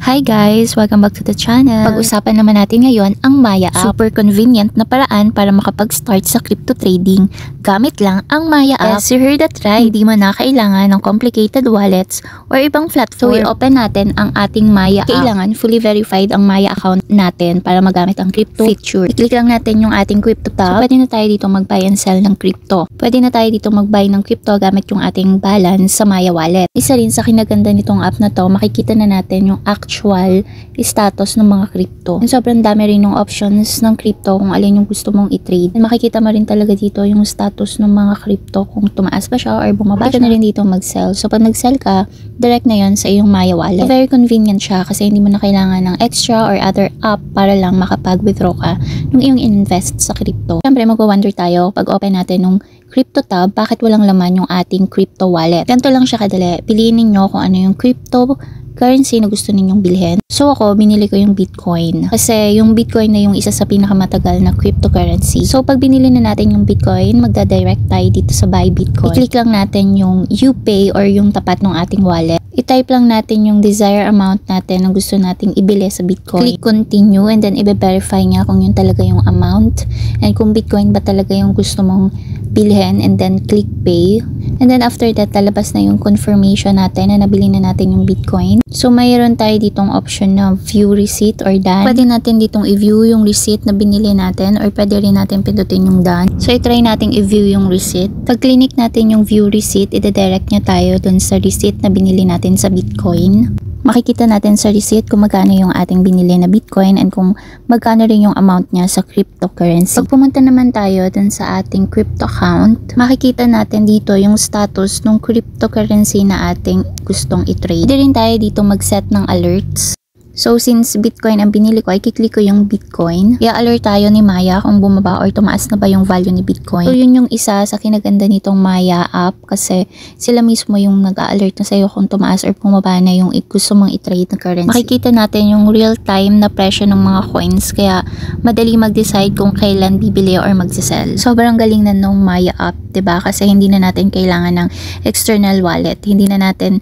Hi guys! Welcome back to the channel. Pag-usapan naman natin ngayon ang Maya app. Super convenient na paraan para makapag-start sa crypto trading. Gamit lang ang Maya app. Yes, you heard that right. Hindi mo na kailangan ng complicated wallets or ibang platform. So, i-open natin ang ating Maya app. Kailangan fully verified ang Maya account natin para magamit ang crypto feature. I-click lang natin yung ating crypto tab. So, pwede na tayo dito mag-buy and sell ng crypto. Pwede na tayo dito mag-buy ng crypto gamit yung ating balance sa Maya wallet. Isa rin sa kinaganda nitong app na to, makikita na natin yung actual status ng mga crypto. And sobrang dami rin yung options ng crypto kung alin yung gusto mong i-trade. And makikita mo rin talaga dito yung status ng mga crypto kung tumaas ba siya or bumaba siya. Pwede na rin dito mag-sell. So pag nag-sell ka, direct na yun sa iyong Maya wallet. So, very convenient siya kasi hindi mo na kailangan ng extra or other app para lang makapag-withdraw ka ng iyong invest sa crypto. Siyempre mag-wonder tayo pag open natin ng crypto tab, bakit walang laman yung ating crypto wallet. Ganito lang siya kadali. Piliin ninyo kung ano yung crypto currency na gusto ninyong bilhin. So ako, binili ko yung Bitcoin. Kasi yung Bitcoin na yung isa sa pinakamatagal na cryptocurrency. So pag binili na natin yung Bitcoin, magda-direct tayo dito sa buy Bitcoin. I-click lang natin yung UPay or yung tapat ng ating wallet. I-type lang natin yung desired amount natin na gusto nating ibili sa Bitcoin. Click continue and then i-verify niya kung yun talaga yung amount and kung Bitcoin ba talaga yung gusto mong bilhin, and then click pay. And then after that, lalabas na yung confirmation natin na nabili na natin yung Bitcoin. So mayroon tayo ditong option na view receipt or done. Pwede natin ditong i-view yung receipt na binili natin or pwede rin natin pindutin yung done. So i-try natin i-view yung receipt. Pag clinic natin yung view receipt, i-direct niya tayo dun sa receipt na binili natin sa Bitcoin. Makikita natin sa receipt kung magkano yung ating binili na Bitcoin and kung magkano rin yung amount niya sa cryptocurrency. Pag pumunta naman tayo dun sa ating crypto account, makikita natin dito yung status ng cryptocurrency na ating gustong i-trade. Pwede rin tayo dito mag-set ng alerts. So since Bitcoin ang binili ko, ay kiklik ko yung Bitcoin. I-alert tayo ni Maya kung bumaba or tumaas na ba yung value ni Bitcoin. So yun yung isa sa kinaganda nitong Maya app kasi sila mismo yung nag-a-alert na sa'yo kung tumaas or bumaba na yung gusto mong i-trade na currency. Makikita natin yung real-time na presyo ng mga coins kaya madali mag-decide kung kailan bibili or mag-sell. Sobrang galing na nung Maya app, 'di ba? Kasi hindi na natin kailangan ng external wallet. Hindi na natin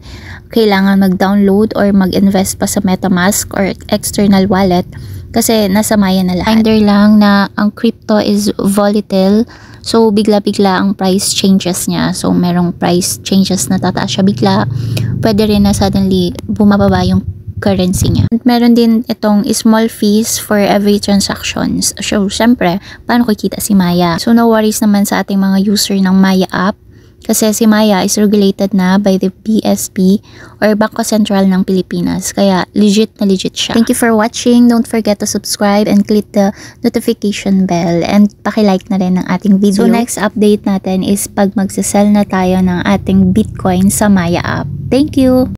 kailangan mag-download or mag-invest pa sa MetaMask or external wallet kasi nasa Maya na lahat. Reminder lang na ang crypto is volatile, so bigla-bigla ang price changes niya. So merong price changes na tataas siya bigla, pwede rin na suddenly bumababa yung currency niya. At meron din itong small fees for every transactions. So syempre, paano kikita si Maya? So no worries naman sa ating mga user ng Maya app. Kasi si Maya is regulated na by the BSP or Bangko Sentral ng Pilipinas. Kaya legit na legit siya. Thank you for watching. Don't forget to subscribe and click the notification bell. And paki-like na rin ng ating video. So next update natin is pag magsasell na tayo ng ating Bitcoin sa Maya app. Thank you!